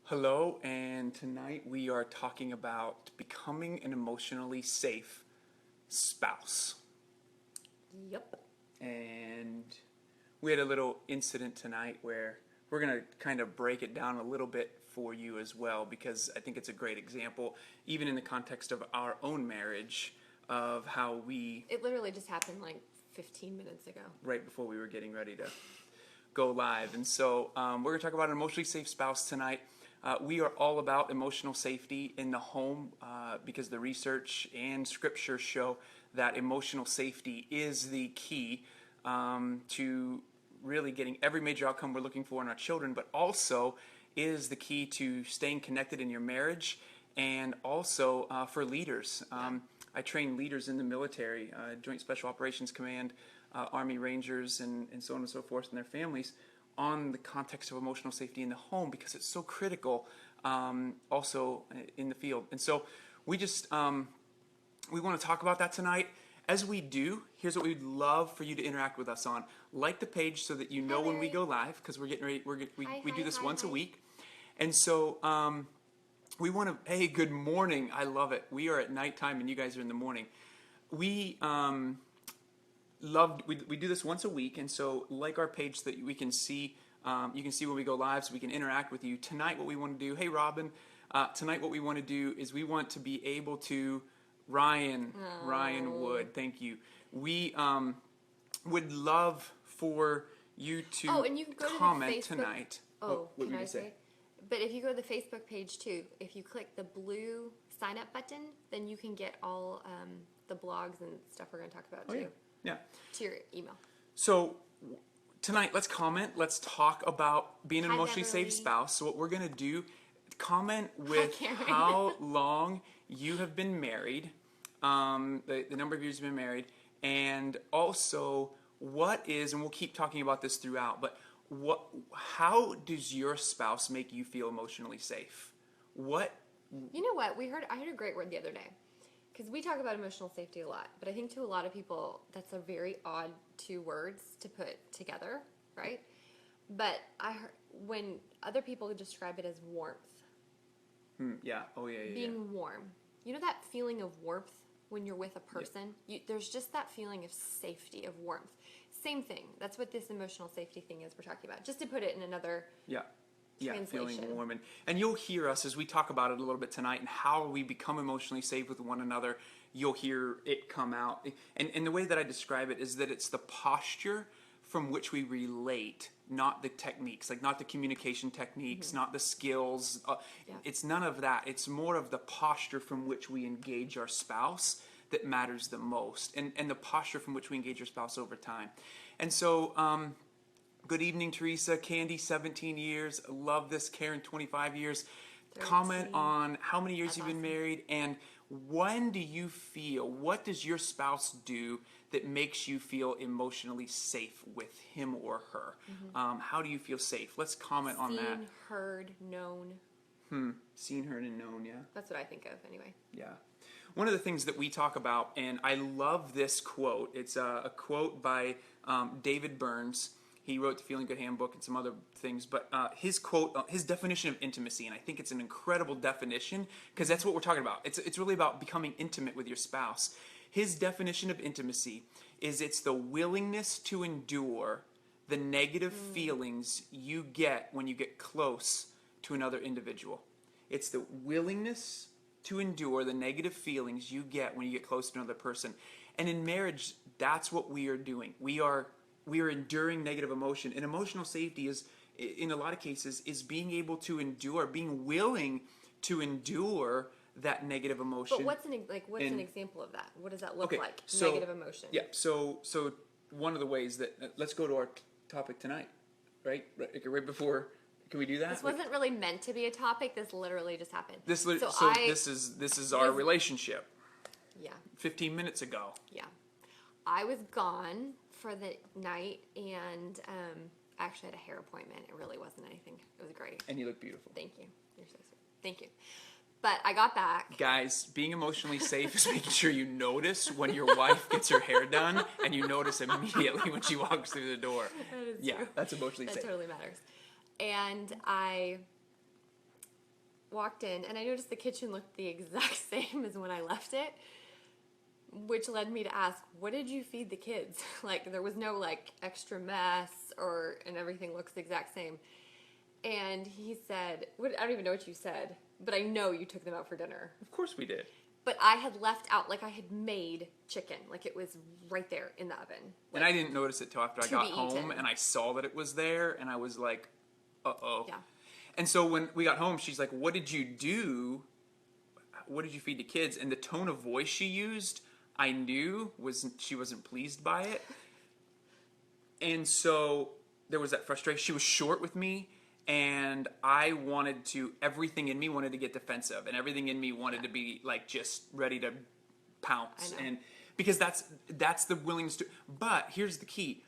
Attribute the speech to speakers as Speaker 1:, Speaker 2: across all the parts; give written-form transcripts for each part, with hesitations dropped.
Speaker 1: Hello, and tonight we are talking about becoming an emotionally safe spouse.
Speaker 2: Yep.
Speaker 1: And we had a little incident tonight where we're going to kind of break it down a little bit for you as well, because I think it's a great example, even in the context of our own marriage, of how we,
Speaker 2: It literally just happened like 15 minutes ago.
Speaker 1: right before we were getting ready to go live. And so we're going to talk about an emotionally safe spouse tonight. We are all about emotional safety in the home because the research and scripture show that emotional safety is the key to really getting every major outcome we're looking for in our children, but also is the key to staying connected in your marriage and also for leaders. I train leaders in the military, Joint Special Operations Command, Army Rangers, and so on and so forth, and their families on the context of emotional safety in the home because it's so critical also in the field. And so we just we want to talk about that tonight. As we do, here's what we'd love for you to interact with us on. Like the page so that you know when we go live, because we're getting ready. We do this once a week, and so we want to. Hey, good morning. I love it. We are at nighttime, and you guys are in the morning. We we do this once a week, and so like our page so that we can see. You can see when we go live, so we can interact with you. Tonight, what we want to do. Hey, Robin. Tonight, what we want to do is we want to be able to. Ryan Wood, thank you. We would love for you to
Speaker 2: and you can go
Speaker 1: comment
Speaker 2: to the Facebook.
Speaker 1: tonight.
Speaker 2: What can I say? But if you go to the Facebook page too, if you click the blue sign up button, then you can get all the blogs and stuff we're going to talk about too.
Speaker 1: Yeah.
Speaker 2: To your email.
Speaker 1: So tonight, let's comment. Let's talk about being an
Speaker 2: Hi,
Speaker 1: emotionally
Speaker 2: Beverly.
Speaker 1: safe spouse. So what we're going to do, comment with
Speaker 2: Karen.
Speaker 1: how long you have been married, the number of years you've been married, and also what is, and we'll keep talking about this throughout, but how does your spouse make you feel emotionally safe? What?
Speaker 2: You know what? I heard a great word the other day. Because we talk about emotional safety a lot, but I think to a lot of people that's a very odd two words to put together, right? But I heard when other people describe it as warmth,
Speaker 1: Yeah. Oh yeah.
Speaker 2: being warm. You know that feeling of warmth when you're with a person? There's just that feeling of safety, of warmth. Same thing. That's what this emotional safety thing is we're talking about. Just to put it in another translation.
Speaker 1: Feeling warm. And you'll hear us as we talk about it a little bit tonight and how we become emotionally safe with one another. You'll hear it come out. And the way that I describe it is that it's the posture from which we relate, not the techniques, like not the communication techniques, not the skills. It's none of that. It's more of the posture from which we engage our spouse that matters the most, and the posture from which we engage our spouse over time. And so, good evening, Teresa. Candy, 17 years. Love this. Karen, 25 years.
Speaker 2: 13.
Speaker 1: Comment on how many years
Speaker 2: That's
Speaker 1: you've been
Speaker 2: awesome.
Speaker 1: married, and when do you feel, what does your spouse do that makes you feel emotionally safe with him or her? How do you feel safe? Let's comment on that.
Speaker 2: Seen, heard, known.
Speaker 1: Seen, heard, and known, yeah.
Speaker 2: That's what I think of anyway.
Speaker 1: Yeah. One of the things that we talk about, and I love this quote, it's a quote by David Burns. He wrote the Feeling Good Handbook and some other things, but his quote, his definition of intimacy, and I think it's an incredible definition because that's what we're talking about. It's really about becoming intimate with your spouse. His definition of intimacy is it's the willingness to endure the negative feelings you get when you get close to another individual. It's the willingness to endure the negative feelings you get when you get close to another person. And in marriage, that's what we are doing. We are enduring negative emotion. And emotional safety is, in a lot of cases, is being able to endure, being willing to endure that negative emotion.
Speaker 2: But what's an example of that? What does that look like?
Speaker 1: So,
Speaker 2: negative emotion.
Speaker 1: Yeah. So one of the ways that let's go to our topic tonight, right before. Can we do that?
Speaker 2: This wasn't really meant to be a topic. This literally just happened.
Speaker 1: This is our relationship.
Speaker 2: Yeah.
Speaker 1: 15 minutes ago.
Speaker 2: Yeah. I was gone for the night and I actually had a hair appointment. It really wasn't anything. It was great.
Speaker 1: And you look beautiful.
Speaker 2: Thank you. You're so sweet. Thank you. But I got back.
Speaker 1: Guys, being emotionally safe is making sure you notice when your wife gets her hair done and you notice immediately when she walks through the door.
Speaker 2: That is
Speaker 1: Yeah,
Speaker 2: true.
Speaker 1: that's emotionally safe.
Speaker 2: That totally matters. And I walked in, and I noticed the kitchen looked the exact same as when I left it, which led me to ask, what did you feed the kids? Like, there was no, like, extra mess, and everything looks the exact same. And he said, I don't even know what you said, but I know you took them out for dinner.
Speaker 1: Of course we did.
Speaker 2: But I had left out, like, I had made chicken. Like, it was right there in the oven. Like,
Speaker 1: And I didn't notice it till after I
Speaker 2: to
Speaker 1: got
Speaker 2: be
Speaker 1: home,
Speaker 2: eaten.
Speaker 1: and I saw that it was there, and I was like, uh-oh.
Speaker 2: Yeah.
Speaker 1: And so when we got home, she's like, what did you do? What did you feed the kids? And the tone of voice she used, I knew she wasn't pleased by it. And so there was that frustration. She was short with me, and everything in me wanted to get defensive, and everything in me wanted to be like just ready to pounce.
Speaker 2: I know.
Speaker 1: And because that's the willingness to. But here's the key: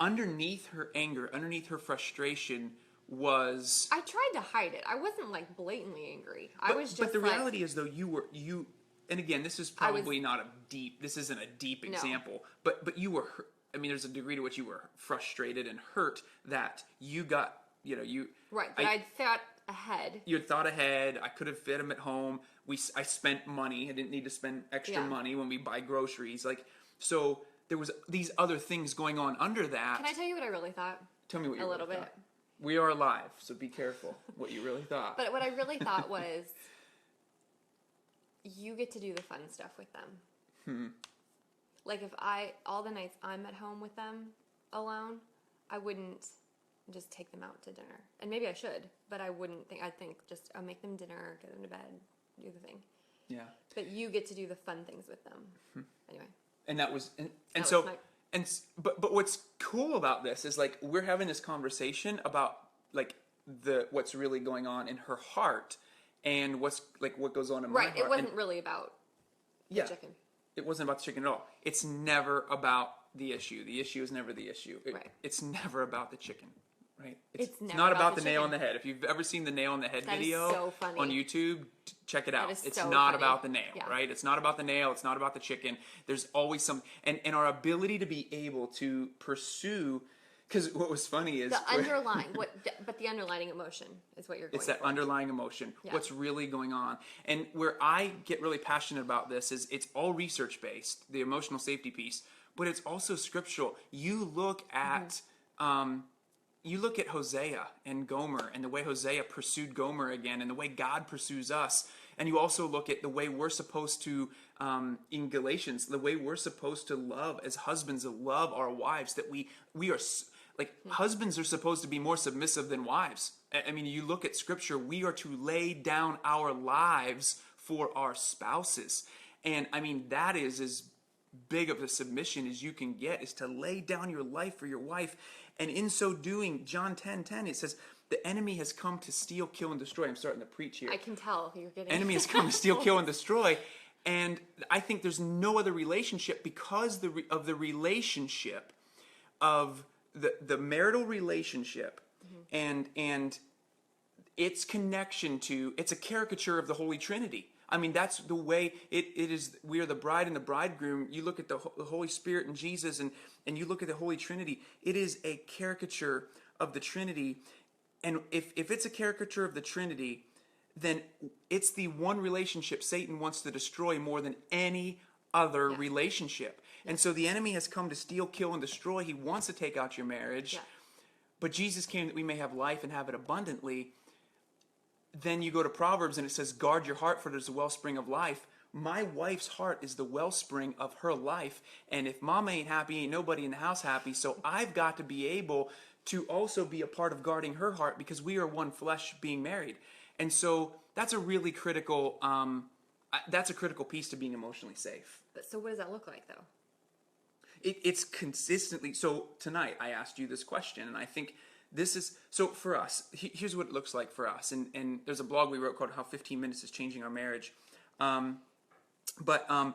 Speaker 1: underneath her anger, underneath her frustration was.
Speaker 2: I tried to hide it. I wasn't, like, blatantly angry. I was just
Speaker 1: But the
Speaker 2: like,
Speaker 1: reality is, though, you. And again, this is probably not a deep. This isn't a deep example, but you were. I mean, there's a degree to which you were frustrated and hurt that you got. You
Speaker 2: right, but I'd thought ahead.
Speaker 1: You had thought ahead. I could have fed them at home. I spent money. I didn't need to spend extra money when we buy groceries. Like, so there was these other things going on under that.
Speaker 2: Can I tell you what I really thought?
Speaker 1: Tell me what you
Speaker 2: a
Speaker 1: really
Speaker 2: little bit.
Speaker 1: thought. We are alive, so be careful what you really thought.
Speaker 2: But what I really thought was, you get to do the fun stuff with them. Like, if all the nights I'm at home with them alone, I wouldn't just take them out to dinner. And maybe I should, but I wouldn't think, I'd think just, I'll make them dinner, get them to bed, do the thing.
Speaker 1: Yeah.
Speaker 2: But you get to do the fun things with them. Anyway.
Speaker 1: And that was, but what's cool about this is, like, we're having this conversation about, like, what's really going on in her heart and what goes on in my heart.
Speaker 2: Right, it wasn't really about the chicken.
Speaker 1: It wasn't about the chicken at all. It's never about the issue. The issue is never the issue.
Speaker 2: Right.
Speaker 1: It's never about the chicken. Right?
Speaker 2: It's never
Speaker 1: not
Speaker 2: about
Speaker 1: about
Speaker 2: the
Speaker 1: the nail on
Speaker 2: chicken.
Speaker 1: the head. If you've ever seen the nail on the head
Speaker 2: That is
Speaker 1: video
Speaker 2: so funny.
Speaker 1: on YouTube, check it out.
Speaker 2: is
Speaker 1: It's
Speaker 2: so
Speaker 1: not
Speaker 2: funny.
Speaker 1: about the nail,
Speaker 2: Yeah.
Speaker 1: right? It's not about the nail. It's not about the chicken. There's always some, and our ability to be able to pursue, because what was funny is
Speaker 2: The underlying, but the underlying emotion is what you're going
Speaker 1: it's that
Speaker 2: for.
Speaker 1: underlying emotion.
Speaker 2: Yeah.
Speaker 1: What's really going on? And where I get really passionate about this is it's all research based, the emotional safety piece, but it's also scriptural. You look at Hosea and Gomer, and the way Hosea pursued Gomer again, and the way God pursues us. And you also look at the way we're supposed to, in Galatians, the way we're supposed to love as husbands, to love our wives, that we are, like, husbands are supposed to be more submissive than wives. I mean, you look at scripture, we are to lay down our lives for our spouses. And I mean, that is as big of a submission as you can get, is to lay down your life for your wife. And in so doing, John 10:10, it says, the enemy has come to steal, kill, and destroy. I'm starting to preach here.
Speaker 2: I can tell you're getting.
Speaker 1: Enemy has come to steal, kill, and destroy. And I think there's no other relationship because of the relationship of the marital relationship and its connection to, it's a caricature of the Holy Trinity. I mean, that's the way it is. We are the bride and the bridegroom. You look at the Holy Spirit and Jesus, and you look at the Holy Trinity. It is a caricature of the Trinity. And if it's a caricature of the Trinity, then it's the one relationship Satan wants to destroy more than any other relationship. And so the enemy has come to steal, kill, and destroy. He wants to take out your marriage.
Speaker 2: Yeah.
Speaker 1: But Jesus came that we may have life and have it abundantly. Then you go to Proverbs and it says, guard your heart, for there's a wellspring of life. My wife's heart is the wellspring of her life. And if mama ain't happy, ain't nobody in the house happy. So I've got to be able to also be a part of guarding her heart, because we are one flesh being married. And so that's a really critical, that's a critical piece to being emotionally safe.
Speaker 2: But so what does that look like, though?
Speaker 1: It's consistently, so tonight I asked you this question, and I think this is, so for us, here's what it looks like for us. And there's a blog we wrote called How 15 Minutes is Changing Our Marriage. But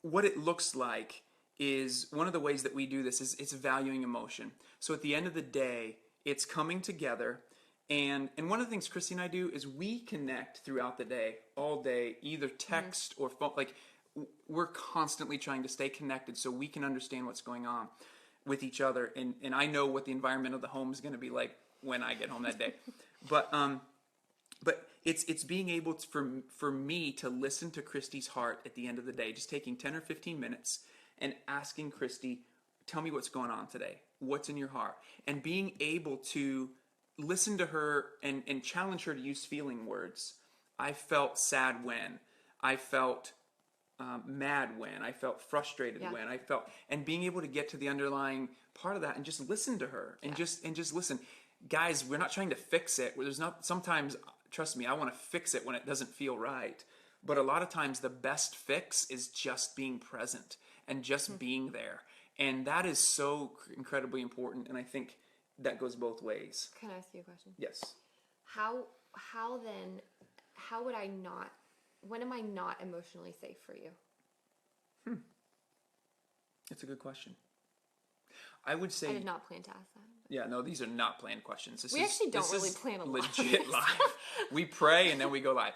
Speaker 1: what it looks like is, one of the ways that we do this is it's valuing emotion. So at the end of the day, it's coming together. And one of the things Christy and I do is we connect throughout the day, all day, either text or phone. Like, we're constantly trying to stay connected so we can understand what's going on with each other. And I know what the environment of the home is going to be like when I get home that day. But it's being able to, for me to listen to Christy's heart at the end of the day, just taking 10 or 15 minutes and asking Christy, tell me what's going on today. What's in your heart? And being able to listen to her and challenge her to use feeling words. I felt sad when. I felt mad when. I felt frustrated when. I felt, and being able to get to the underlying part of that and just listen to her and just listen. Guys, we're not trying to fix it. There's not, sometimes, trust me, I want to fix it when it doesn't feel right. But a lot of times the best fix is just being present and just being there. And that is so incredibly important. And I think that goes both ways.
Speaker 2: Can I ask you a question?
Speaker 1: Yes.
Speaker 2: How would I not, when am I not emotionally safe for you?
Speaker 1: That's a good question. I would say...
Speaker 2: I did not plan to ask that.
Speaker 1: Yeah, no, these are not planned questions.
Speaker 2: We actually don't really plan a lot.
Speaker 1: Legit live. We pray and then we go live.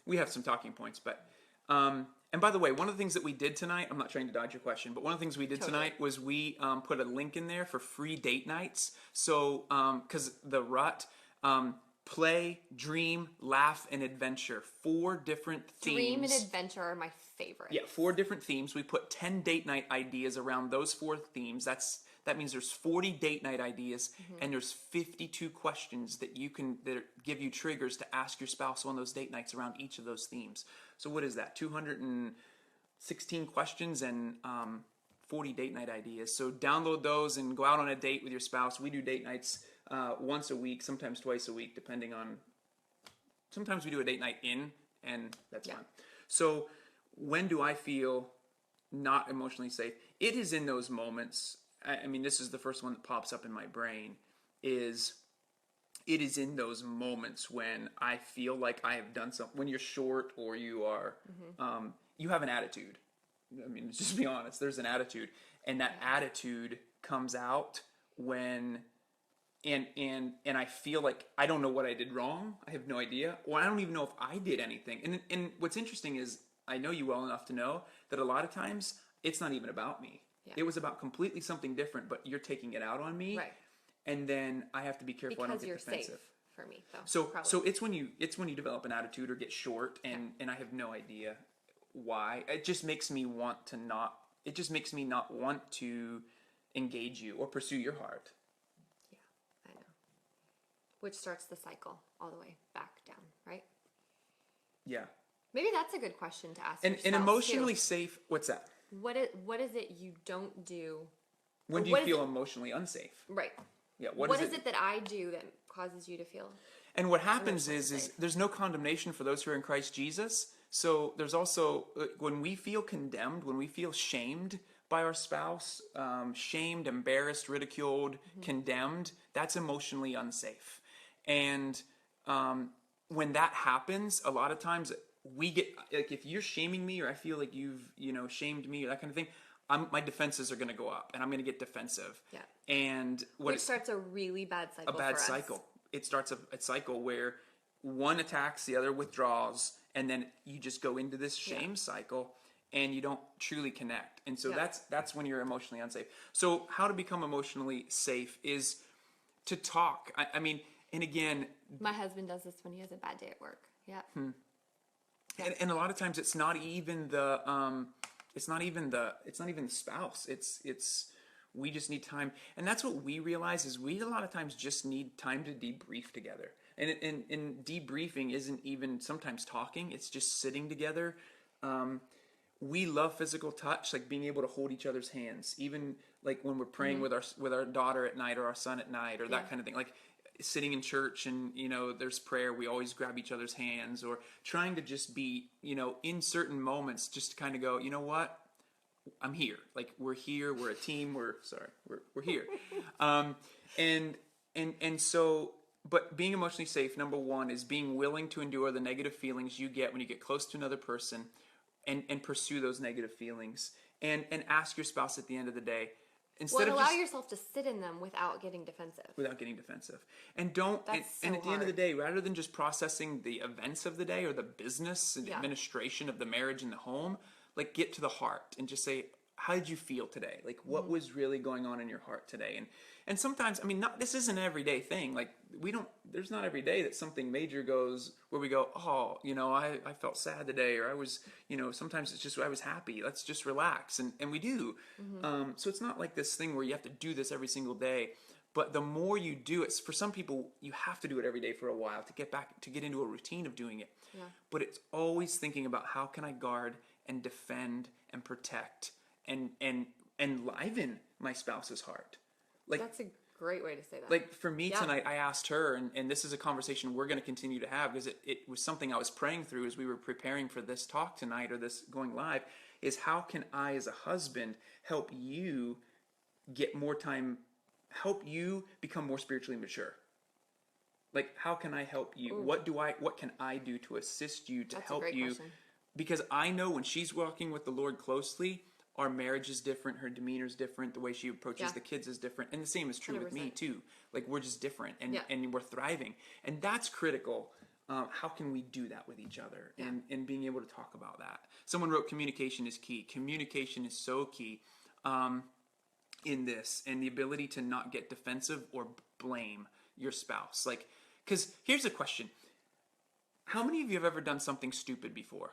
Speaker 1: We have some talking points, but... and by the way, one of the things that we did tonight, I'm not trying to dodge your question, but one of the things we did tonight was we put a link in there for free date nights. So, because the Rut, play, dream, laugh, and adventure. 4 different themes.
Speaker 2: Dream and adventure are my favorite.
Speaker 1: Yeah, 4 different themes. We put 10 date night ideas around those 4 themes. That means there's 40 date night ideas, and there's 52 questions that give you triggers to ask your spouse on those date nights around each of those themes. So what is that? 216 questions and 40 date night ideas. So download those and go out on a date with your spouse. We do date nights once a week, sometimes twice a week, depending on. Sometimes we do a date night in, and that's fine. So when do I feel not emotionally safe? It is in those moments. I mean, this is the first one that pops up in my brain, it is in those moments when I feel like I have done something, when you're short or you are, you have an attitude. I mean, just be honest, there's an attitude. And that attitude comes out when, and I feel like I don't know what I did wrong. I have no idea. Or I don't even know if I did anything. And what's interesting is I know you well enough to know that a lot of times it's not even about me. Yeah. It was about completely something different, but you're taking it out on me.
Speaker 2: Right.
Speaker 1: And then I have to be careful I don't get defensive.
Speaker 2: Because you're safe for me, though.
Speaker 1: So it's when you develop an attitude or get short, and I have no idea why. It just makes me want to not. It just makes me not want to engage you or pursue your heart.
Speaker 2: Yeah, I know. Which starts the cycle all the way back down, right?
Speaker 1: Yeah.
Speaker 2: Maybe that's a good question to ask.
Speaker 1: And emotionally safe. What's that?
Speaker 2: What is it you don't do?
Speaker 1: When do you feel emotionally unsafe?
Speaker 2: Right.
Speaker 1: Yeah.
Speaker 2: What is it that I do that causes you to feel?
Speaker 1: And what happens is there's no condemnation for those who are in Christ Jesus. So there's also, when we feel condemned, when we feel shamed by our spouse, shamed, embarrassed, ridiculed, condemned, that's emotionally unsafe. And when that happens, a lot of times we get, like, if you're shaming me or I feel like you've, shamed me or that kind of thing, my defenses are going to go up and I'm going to get defensive.
Speaker 2: Yeah.
Speaker 1: And
Speaker 2: which starts a really bad cycle.
Speaker 1: A bad cycle. It starts a cycle where one attacks, the other withdraws, and then you just go into this shame cycle and you don't truly connect. And so that's when you're emotionally unsafe. So how to become emotionally safe is to talk. I mean, and again,
Speaker 2: my husband does this when he has a bad day at work. Yeah.
Speaker 1: And a lot of times it's not even the spouse. It's we just need time. And that's what we realize is we a lot of times just need time to debrief together. And debriefing isn't even sometimes talking. It's just sitting together. We love physical touch, like being able to hold each other's hands, even like when we're praying with our daughter at night or our son at night or that kind of thing. Like sitting in church and, there's prayer, we always grab each other's hands, or trying to just be, in certain moments, just to kind of go, you know what? I'm here. Like, we're here. We're a team. We're here. And so, but being emotionally safe, number one, is being willing to endure the negative feelings you get when you get close to another person and pursue those negative feelings and ask your spouse at the end of the day, instead of
Speaker 2: allow yourself to sit in them without getting defensive.
Speaker 1: And don't, and at the end of the
Speaker 2: hard.
Speaker 1: day, rather than just processing the events of the day or the business and the administration of the marriage and the home, like, get to the heart and just say, how did you feel today? Like, what was really going on in your heart today? And sometimes, I mean, not this isn't an everyday thing. Like we don't. There's not every day that something major goes where we go, oh, I felt sad today, or I was, sometimes it's just I was happy. Let's just relax, and we do. So it's not like this thing where you have to do this every single day. But the more you do it, for some people, you have to do it every day for a while to get into a routine of doing it.
Speaker 2: Yeah.
Speaker 1: But it's always thinking about how can I guard and defend and protect and enliven my spouse's heart. Like
Speaker 2: That's a great way to say that.
Speaker 1: like for me
Speaker 2: Yeah.
Speaker 1: tonight, I asked her, and this is a conversation we're going to continue to have because it was something I was praying through as we were preparing for this talk tonight or this going live, is how can I as a husband help you get more time, help you become more spiritually mature? Like, how can I help you?
Speaker 2: Ooh.
Speaker 1: What can I do to assist you, to
Speaker 2: That's a
Speaker 1: help
Speaker 2: great
Speaker 1: you?
Speaker 2: question.
Speaker 1: Because I know when she's walking with the Lord closely, our marriage is different, her demeanor is different, the way she approaches
Speaker 2: Yeah.
Speaker 1: the kids is different, and the same is true with me
Speaker 2: 100%.
Speaker 1: too. Like we're just different, and
Speaker 2: Yeah.
Speaker 1: and we're thriving, and that's critical. How can we do that with each other, and being able to talk about that? Someone wrote, "Communication is key." Communication is so key in this, and the ability to not get defensive or blame your spouse. Like, because here's a question: how many of you have ever done something stupid before?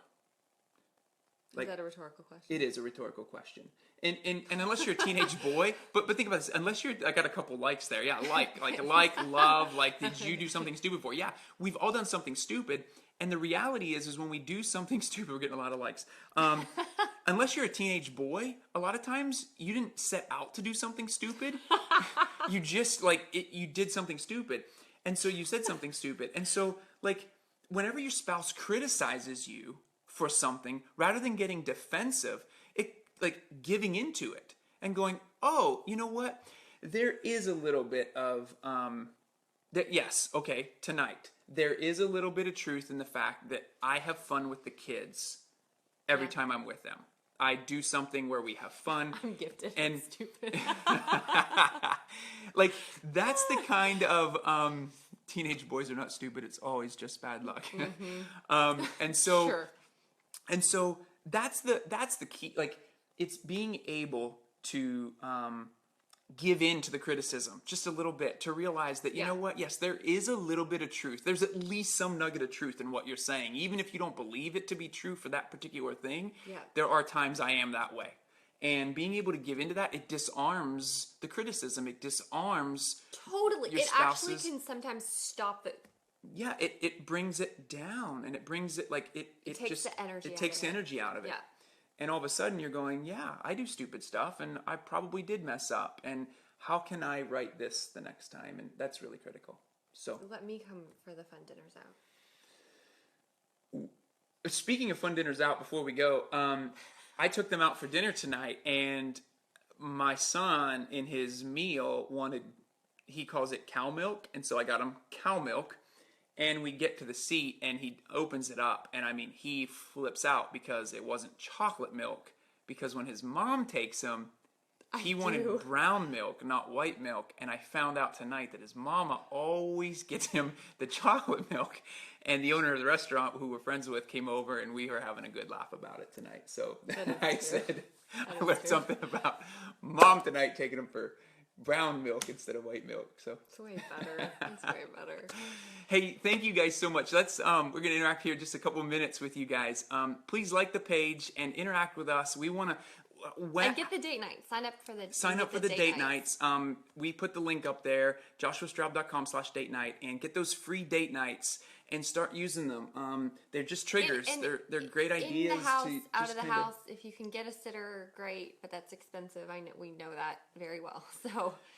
Speaker 2: Is that a rhetorical question?
Speaker 1: It is a rhetorical question. And unless you're a teenage boy, but think about this, unless you're, I got a couple likes there. Yeah, love, did you do something stupid for? Yeah, we've all done something stupid. And the reality is when we do something stupid, we're getting a lot of likes. Unless you're a teenage boy, a lot of times you didn't set out to do something stupid. You just, you did something stupid. And so you said something stupid. And so, whenever your spouse criticizes you for something, rather than getting defensive, giving into it and going, oh, you know what? There is a little bit of yes, okay, tonight there is a little bit of truth in the fact that I have fun with the kids every time I'm with them. I do something where we have fun.
Speaker 2: I'm gifted
Speaker 1: and
Speaker 2: and stupid.
Speaker 1: That's the kind of teenage boys are not stupid. It's always just bad luck. And so.
Speaker 2: Sure.
Speaker 1: And so that's the key. It's being able to give in to the criticism just a little bit, to realize that, you know what? Yes, there is a little bit of truth. There's at least some nugget of truth in what you're saying. Even if you don't believe it to be true for that particular thing, there are times I am that way. And being able to give into that, it disarms the criticism. It disarms
Speaker 2: Totally.
Speaker 1: your
Speaker 2: It actually
Speaker 1: spouse's.
Speaker 2: can sometimes stop the.
Speaker 1: Yeah, it brings it down, and it brings it it
Speaker 2: takes
Speaker 1: just
Speaker 2: the energy
Speaker 1: it
Speaker 2: out
Speaker 1: takes
Speaker 2: of it.
Speaker 1: energy out of it.
Speaker 2: Yeah.
Speaker 1: And all of a sudden you're going, yeah, I do stupid stuff, and I probably did mess up, and how can I write this the next time? And that's really critical. So
Speaker 2: Let me come for the fun dinners out.
Speaker 1: speaking of fun dinners out, before we go, I took them out for dinner tonight, and my son in his meal he calls it cow milk, and so I got him cow milk. And we get to the seat, and he opens it up, and I mean, he flips out because it wasn't chocolate milk. Because when his mom takes him, he wanted brown milk, not white milk. And I found out tonight that his mama always gets him the chocolate milk. And the owner of the restaurant, who we're friends with, came over, and we were having a good laugh about it tonight. So I said, I learned something about mom tonight taking him for brown milk instead of white milk. So
Speaker 2: It's way better. It's way better.
Speaker 1: hey, thank you guys so much. Let's we're gonna interact here just a couple minutes with you guys. Please like the page and interact with us. We want to
Speaker 2: And get the date night. Sign up for the
Speaker 1: date nights. We put the link up there, joshuastraub.com/date night, and get those free date nights and start using them. They're just triggers.
Speaker 2: And
Speaker 1: they're great ideas.
Speaker 2: In the house,
Speaker 1: to
Speaker 2: out
Speaker 1: just
Speaker 2: of the
Speaker 1: kinda-
Speaker 2: house. If you can get a sitter, great, but that's expensive. We know that very well.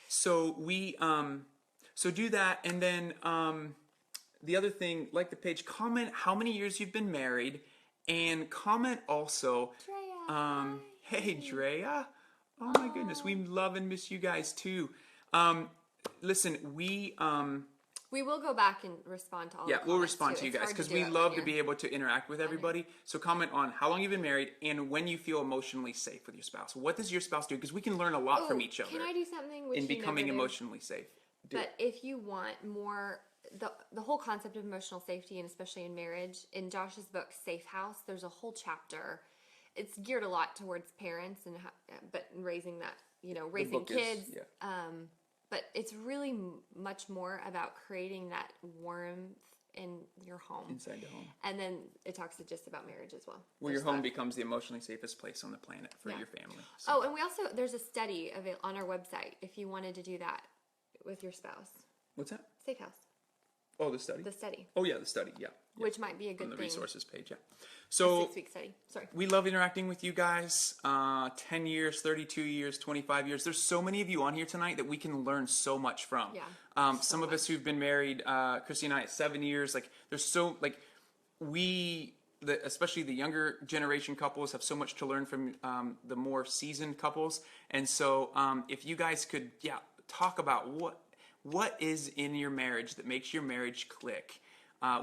Speaker 1: So we so do that, and then the other thing, like the page, comment how many years you've been married, and comment also.
Speaker 2: Drea,
Speaker 1: Hey Drea. Oh my goodness, we love and miss you guys too. Listen,
Speaker 2: we will go back and respond to all.
Speaker 1: yeah,
Speaker 2: the
Speaker 1: we'll
Speaker 2: comments,
Speaker 1: respond
Speaker 2: too.
Speaker 1: to you
Speaker 2: It's
Speaker 1: guys
Speaker 2: hard
Speaker 1: because
Speaker 2: do
Speaker 1: we
Speaker 2: it
Speaker 1: love
Speaker 2: when
Speaker 1: to be able to interact with everybody. So comment on how long you've been married and when you feel emotionally safe with your spouse. What does your spouse do? Because we can learn a lot from each other
Speaker 2: Can I do something which
Speaker 1: in
Speaker 2: you
Speaker 1: becoming
Speaker 2: never do?
Speaker 1: emotionally safe. Do
Speaker 2: But
Speaker 1: it.
Speaker 2: if you want more, the whole concept of emotional safety, and especially in marriage, in Josh's book Safe House, there's a whole chapter. It's geared a lot towards parents and but raising that, raising
Speaker 1: book is-
Speaker 2: kids.
Speaker 1: yeah.
Speaker 2: but it's really much more about creating that warmth in your home.
Speaker 1: Inside the home.
Speaker 2: And then it talks just about marriage as well.
Speaker 1: Where your
Speaker 2: There's
Speaker 1: home
Speaker 2: that.
Speaker 1: becomes the emotionally safest place on the planet for
Speaker 2: Yeah.
Speaker 1: your family. So.
Speaker 2: Oh, and we also, there's a study on our website if you wanted to do that with your spouse.
Speaker 1: What's that?
Speaker 2: Safe House,
Speaker 1: Oh, the study?
Speaker 2: the study,
Speaker 1: Oh, yeah, the study, yeah.
Speaker 2: which might be a
Speaker 1: On
Speaker 2: good
Speaker 1: the
Speaker 2: thing.
Speaker 1: resources page, yeah.
Speaker 2: A
Speaker 1: So
Speaker 2: 6-week study. Sorry.
Speaker 1: we love interacting with you guys. 10 years, 32 years, 25 years. There's so many of you on here tonight that we can learn so much from.
Speaker 2: Yeah,
Speaker 1: Some of us who've been married, Christy and I, at 7 years. Like, there's so, like, especially the younger generation couples have so much to learn from the more seasoned couples. And so if you guys could, talk about what is in your marriage that makes your marriage click.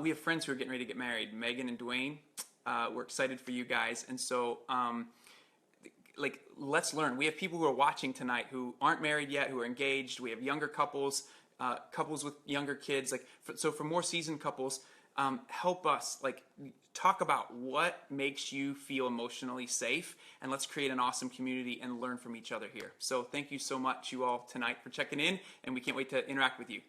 Speaker 1: We have friends who are getting ready to get married, Megan and Dwayne. We're excited for you guys. And so, let's learn. We have people who are watching tonight who aren't married yet, who are engaged. We have younger couples, couples with younger kids. So for more seasoned couples, help us, talk about what makes you feel emotionally safe, and let's create an awesome community and learn from each other here. So thank you so much, you all, tonight for checking in, and we can't wait to interact with you.